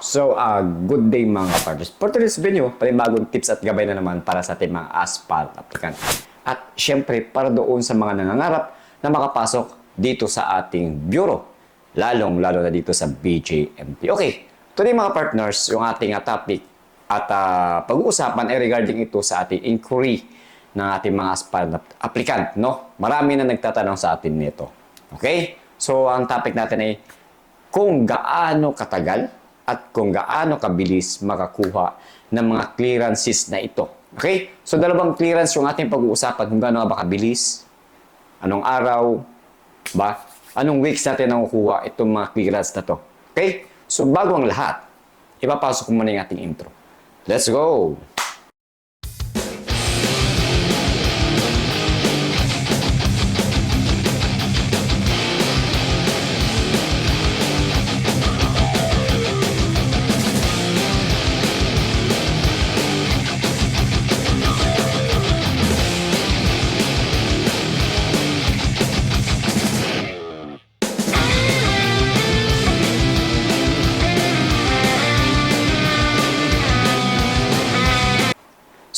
Good day mga partners. For today's video, panibagong tips at gabay na naman para sa ating mga asphalt applicant. At syempre, para doon sa mga nangangarap na makapasok dito sa ating bureau, lalong-lalo na dito sa BJMP. Okay, today mga partners, yung ating topic at pag-uusapan ay regarding ito sa ating inquiry ng ating mga asphalt applicant. No? Marami na nagtatanong sa atin nito. Okay? So, ang topic natin ay kung gaano katagal at kung gaano kabilis makakuha ng mga clearances na ito. Okay? So, dalawang clearance yung ating pag-uusapan kung gaano ba kabilis, anong araw, ba? Anong weeks natin nakukuha itong mga clearance na to. Okay? So, bago ang lahat, ipapasok ko muna yung ating intro. Let's go!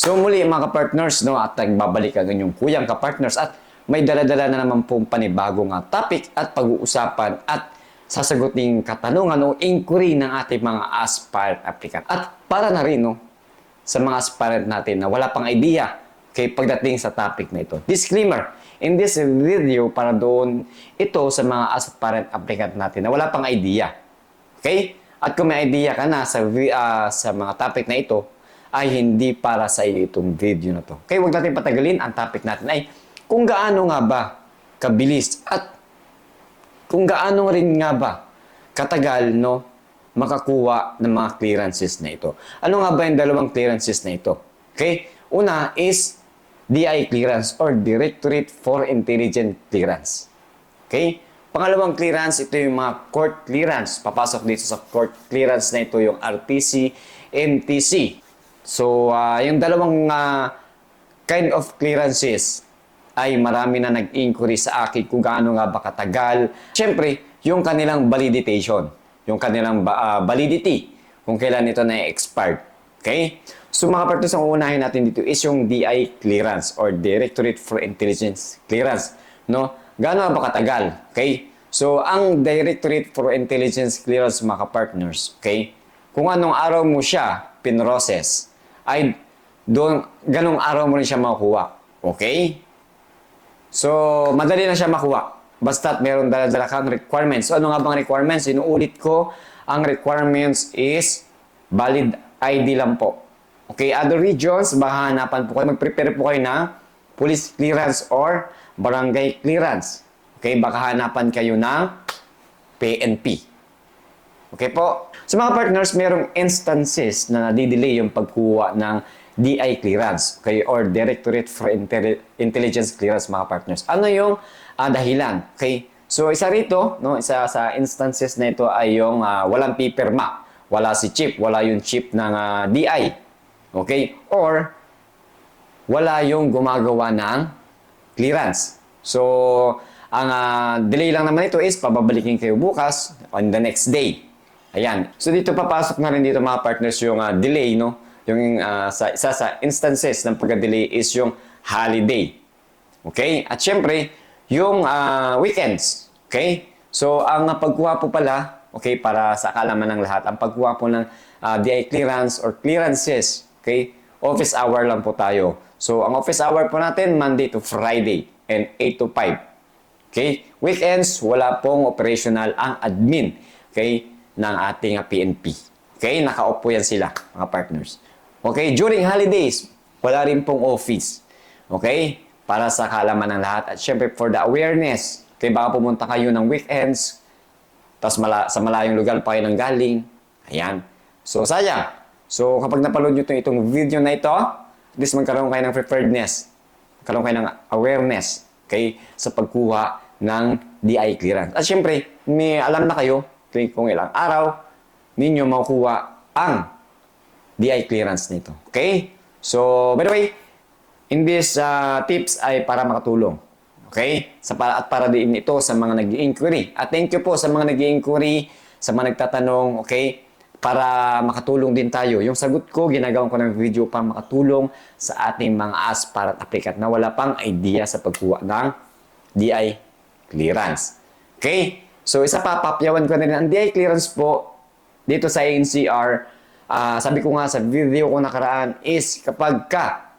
So muli mga ka-partners, no, at nagbabalik ang inyong kuyang ka-partners at may dala-dala na naman pong panibagong topic at pag-uusapan at sasaguting katanungan o inquiry ng ating mga aspirant applicant. At para na rin no, sa mga aspirant natin na wala pang idea kay pagdating sa topic na ito. Disclaimer, in this video para doon ito sa mga aspirant applicant natin na wala pang idea. Okay? At kung may idea ka na sa mga topic na ito, ay hindi para sa iyo itong video na to. Kaya huwag natin patagalin. Ang topic natin ay kung gaano nga ba kabilis at kung gaano rin nga ba katagal no, makakuha ng mga clearances na ito. Ano nga ba yung dalawang clearances na ito? Okay? Una is DI clearance or Directorate for Intelligence Clearance. Okay? Pangalawang clearance, ito yung mga court clearance. Papasok dito sa court clearance na ito yung RTC, MTC. So, yung dalawang kind of clearances ay marami na nag-inquiry sa akin kung gaano nga ba katagal. Siyempre, yung kanilang validation, yung kanilang validity, kung kailan ito na-expired. Okay? So, mga partners, ang uunahin natin dito is yung DI clearance or Directorate for Intelligence Clearance. No? Gaano nga ba katagal? Okay? So, ang Directorate for Intelligence Clearance, mga partners, okay? Kung anong araw mo siya pinroses, ay doon, ganong araw mo rin siya makukuha. Okay? So, madali na siya makuha. Basta't meron dala-dala kang requirements. So, ano nga bang requirements? Inuulit ko, ang requirements is valid ID lang po. Okay? Other regions, baka hanapan po kayo. Mag-prepare po kayo na police clearance or barangay clearance. Okay? Baka hanapan kayo ng PNP. Okay po? Sa mga partners, merong instances na nadidelay yung pagkuha ng DI clearance, okay, or Directorate for Intelligence Clearance, mga partners. Ano yung dahilan? Okay? So, isa rito, no, isa sa instances na ito ay yung walang pipirma. Wala si chip, wala yung chip ng DI. Okay? Or, wala yung gumagawa ng clearance. So, ang delay lang naman ito is pababalikin kayo bukas on the next day. Ayan. So dito papasok na rin dito mga partners yung delay, no? Yung isa sa instances ng pagka-delay is yung holiday. Okay? At syempre, yung weekends. Okay? So ang pagkuha po pala, okay, para sa kaalaman ng lahat, ang pagkuha po ng DI clearance or clearances, okay? Office hour lang po tayo. So ang office hour po natin Monday to Friday and 8 to 5. Okay? Weekends, wala pong operational ang admin. Okay? Ng ating PNP. Okay? Naka-off po yan sila, mga partners. Okay? During holidays, wala rin pong office. Okay? Para sa kaalaman ng lahat. At syempre, for the awareness, okay, baka pumunta kayo ng weekends, tapos sa malayong lugar pa kayo nang galing. Ayan. So, sayang. So, kapag napaload nyo itong video na ito, at least magkaroon kayo ng preparedness. Magkaroon kayo ng awareness. Okay? Sa pagkuha ng DI clearance. At syempre, may alam na kayo kung ilang araw ninyo makukuha ang DI clearance nito. Okay? So, by the way, in this tips ay para makatulong. Okay? At para din ito sa mga nag-i-inquiry. At thank you po sa mga nag-i-inquiry, sa mga nagtatanong, okay? para makatulong din tayo. Yung sagot ko, ginagawa ko ng video para makatulong sa ating mga aspirant applicant na wala pang idea sa pagkuha ng DI clearance. Okay? So, isa pa, papyawan ko na rin. Ang DI clearance po, dito sa NCR, sabi ko nga sa video ko nakaraan, is kapag ka,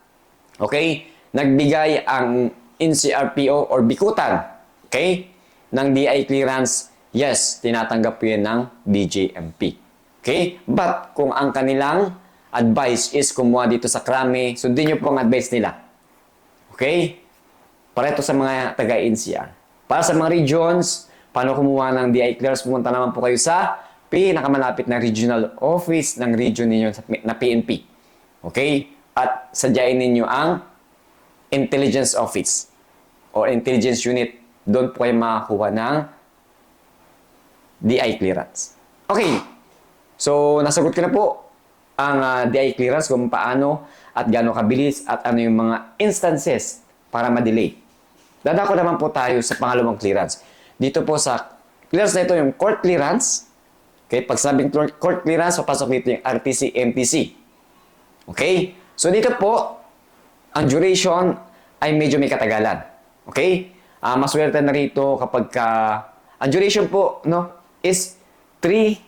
okay, nagbigay ang NCRPO or bikutan, okay, ng DI clearance, yes, tinatanggap po yun ng DJMP. Okay? But, kung ang kanilang advice is kumuha dito sa Krame, sundin nyo po ang advice nila. Okay? Pareto sa mga taga-NCR. Para sa mga regions, paano kumuha ng DI clearance, pumunta naman po kayo sa pinakamalapit na regional office ng region ninyo na PNP. Okay? At sadyain ninyo ang intelligence office or intelligence unit. Doon po kayo makakuha ng DI clearance. Okay. So, nasagot ko na po ang DI clearance kung paano at gaano kabilis at ano yung mga instances para ma-delay. Dadako naman po tayo sa pangalawang clearance. Dito po sa clearance na ito, yung court clearance. Okay, pag sabing court clearance, papasok dito yung RTC, MTC. Okay? So, dito po, ang duration ay medyo may katagalan. Okay? Maswerte na rito kapag ang duration po, no, is 3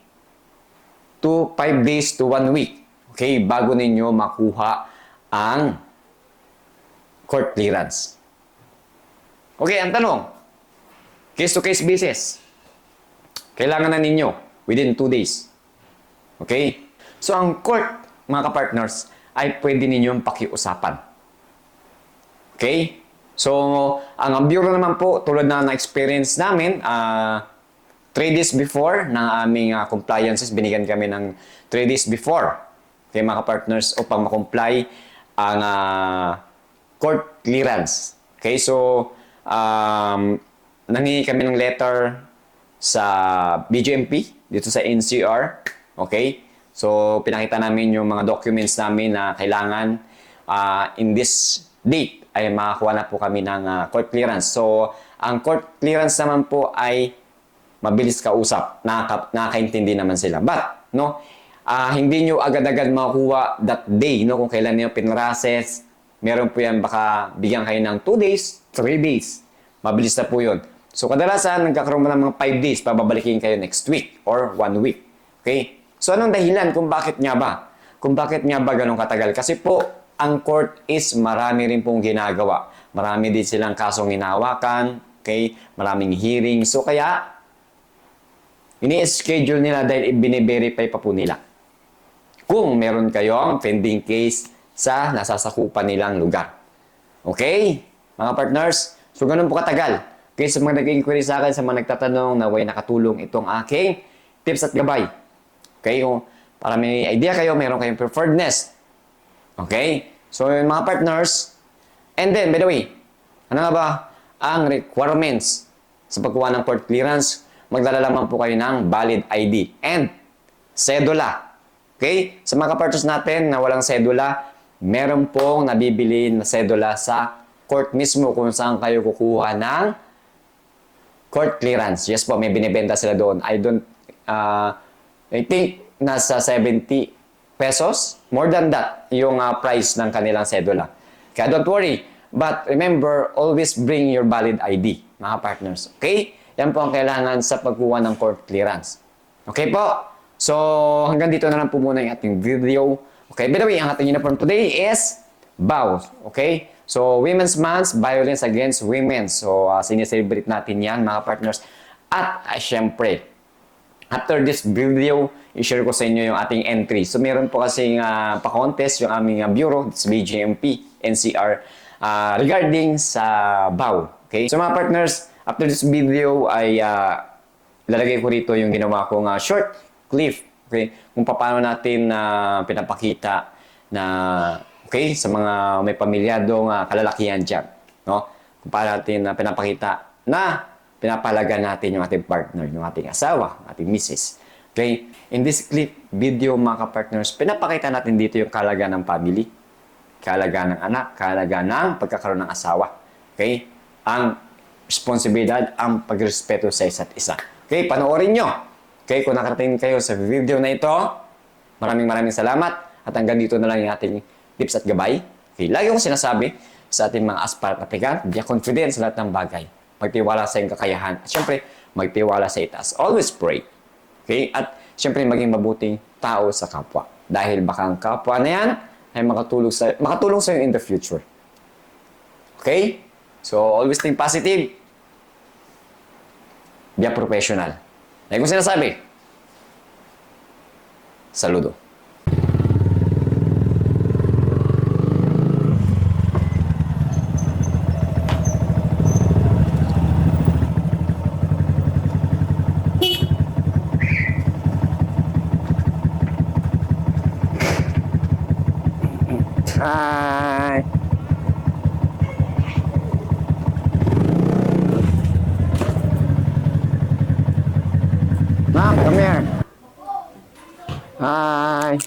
to 5 days to 1 week. Okay? Bago ninyo makuha ang court clearance. Okay, ang tanong, case-to-case basis. Kailangan na ninyo within 2 days. Okay? So, ang court, mga kapartners, ay pwede ninyong pakiusapan. Okay? So, ang bureau naman po, tulad na na-experience namin, 3 days before ng aming compliances, binigyan kami ng 3 days before. Okay, mga partners, upang makomply ang court clearance. Okay, so, nangingi kami ng letter sa BGMP, dito sa NCR. Okay, so, pinakita namin yung mga documents namin na kailangan in this date ay makakuha na po kami ng court clearance. So, ang court clearance naman po ay mabilis kausap, nakakaintindi naman sila. But, no, hindi nyo agad-agad makuha that day, no, kung kailan nyo pinrases. Meron po yan, baka bigyan kayo ng 2 days, 3 days. Mabilis na po yun. So, kadalasan, nagkakaroon mo ng mga 5 days, pababalikin kayo next week or 1 week. Okay? So, anong dahilan kung bakit nga ba? Kung bakit nga ba ganun katagal? Kasi po, ang court is marami rin pong ginagawa. Marami din silang kasong hinahawakan. Okay? Maraming hearing. So, kaya, ini-schedule nila dahil i-verify pa po nila kung meron kayong pending case sa nasasakupan nilang lugar. Okay? Mga partners, so ganun po katagal. Okay, sa mga nag-inquiry sa akin, sa mga nagtatanong na way nakatulong itong aking tips at gabay. Okay, kung para may idea kayo, meron kayong preferredness. Okay? So, yung mga partners, and then, by the way, ano nga ba ang requirements sa pagkuha ng court clearance? Magdala lamang po kayo ng valid ID and sedula. Okay? Sa mga partners natin na walang sedula, meron pong nabibili na sedula sa court mismo kung saan kayo kukuha ng court clearance. Yes po, may binibenta sila doon. I think nasa 70 pesos. More than that, yung price ng kanilang sedula. Kaya don't worry. But remember, always bring your valid ID, mga partners. Okay? Yan po ang kailangan sa pagkuha ng court clearance. Okay po? So, hanggang dito na lang po muna yung ating video. Okay, by the way, ang ating uniform today is BAW. Okay? So, Women's Month, Violence Against Women. So, sineselebrate natin yan, mga partners. At, syempre, after this video, i-share ko sa inyo yung ating entry. So, meron po kasing pa-contest yung aming bureau, it's BGMP, NCR, regarding sa BAW. Okay? So, mga partners, after this video ay lalagay ko rito yung ginawa kong short clip, okay? Kung paano natin pinapakita na okay sa mga may pamilyadong kalalakihan diyan, no? Kung paano natin pinapakita na pinapalaga natin yung ating partner, yung ating asawa, ating misis. Okay? In this clip video, mga ka-partners, pinapakita natin dito yung kahalagaan ng family, kahalagaan ng anak, kahalagaan ng pagkakaroon ng asawa. Okay? Ang responsibilidad, ang pagrespeto sa isa't isa. Okay, panoorin nyo. Okay, kung nakarating kayo sa video na ito, maraming salamat. At hanggang dito na lang yung ating tips at gabay. Okay, lagi kong sinasabi sa ating mga aspirant applicant, be confident sa lahat ng bagay. Magtiwala sa iyong kakayahan. At syempre, magtiwala sa itaas. Always pray. Okay? At syempre, maging mabuting tao sa kapwa. Dahil baka ang kapwa na yan ay makatulong sa iyo in the future. Okay? So, always think positive. Be a professional. Like kung sinasabi, saludo. Hi. Mom, come here. Hi.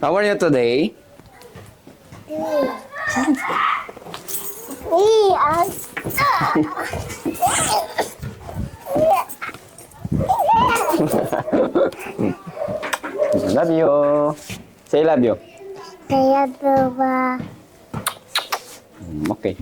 How are you today? Love you. Say love you. Kaya ba? Okay.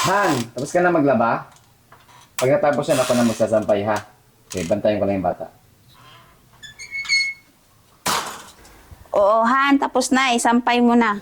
Han, tapos ka na maglaba? Pag natapos yan, ako na magsasampay, ha? Okay, bantayan ko lang yung bata. Oo, Han, tapos na. Isampay mo na.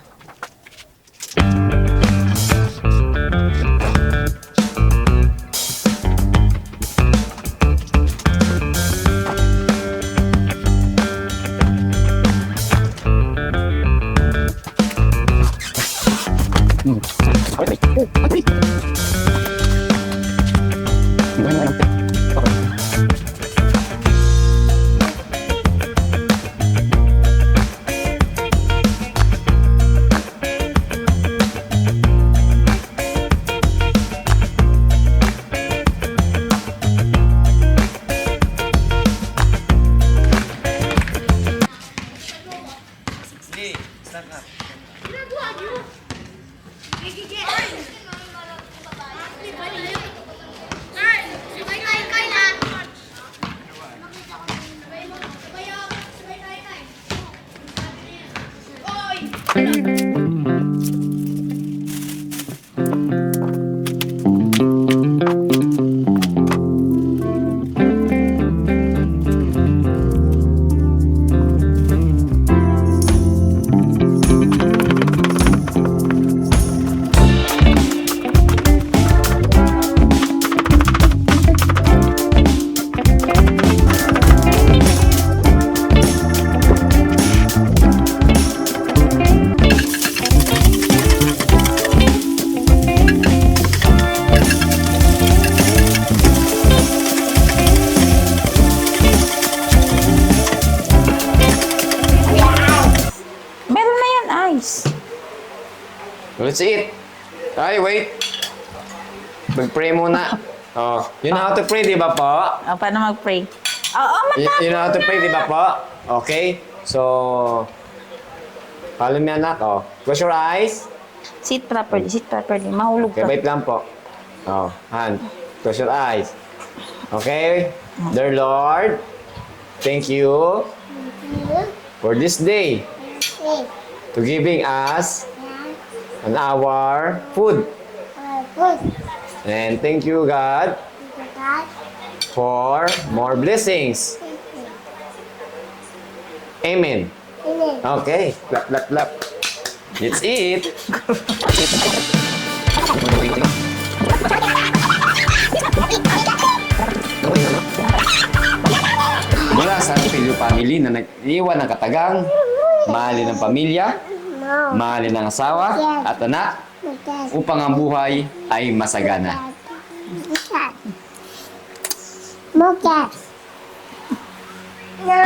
Let's eat. Ay, wait. Mag-pray muna. Oh, you know how to pray, di ba po? Paano mag-pray? Oo, You know how to pray, di ba po? Okay. So, follow me, anak. Oh. Close your eyes. Sit properly, sit properly. Mahulog Okay, ka. wait lang po. Oh, hand. Close your eyes. Okay? Dear Lord, thank you for this day to giving us an hour food. And thank you, God, for more blessings. Amen. Okay. Clap, clap, clap. Let's eat. Mula sa Pilio family na nag-iwan ng katagang, mahalin ng pamilya, mahalin ng asawa at anak, upang ang buhay ay masagana. Mokat. No.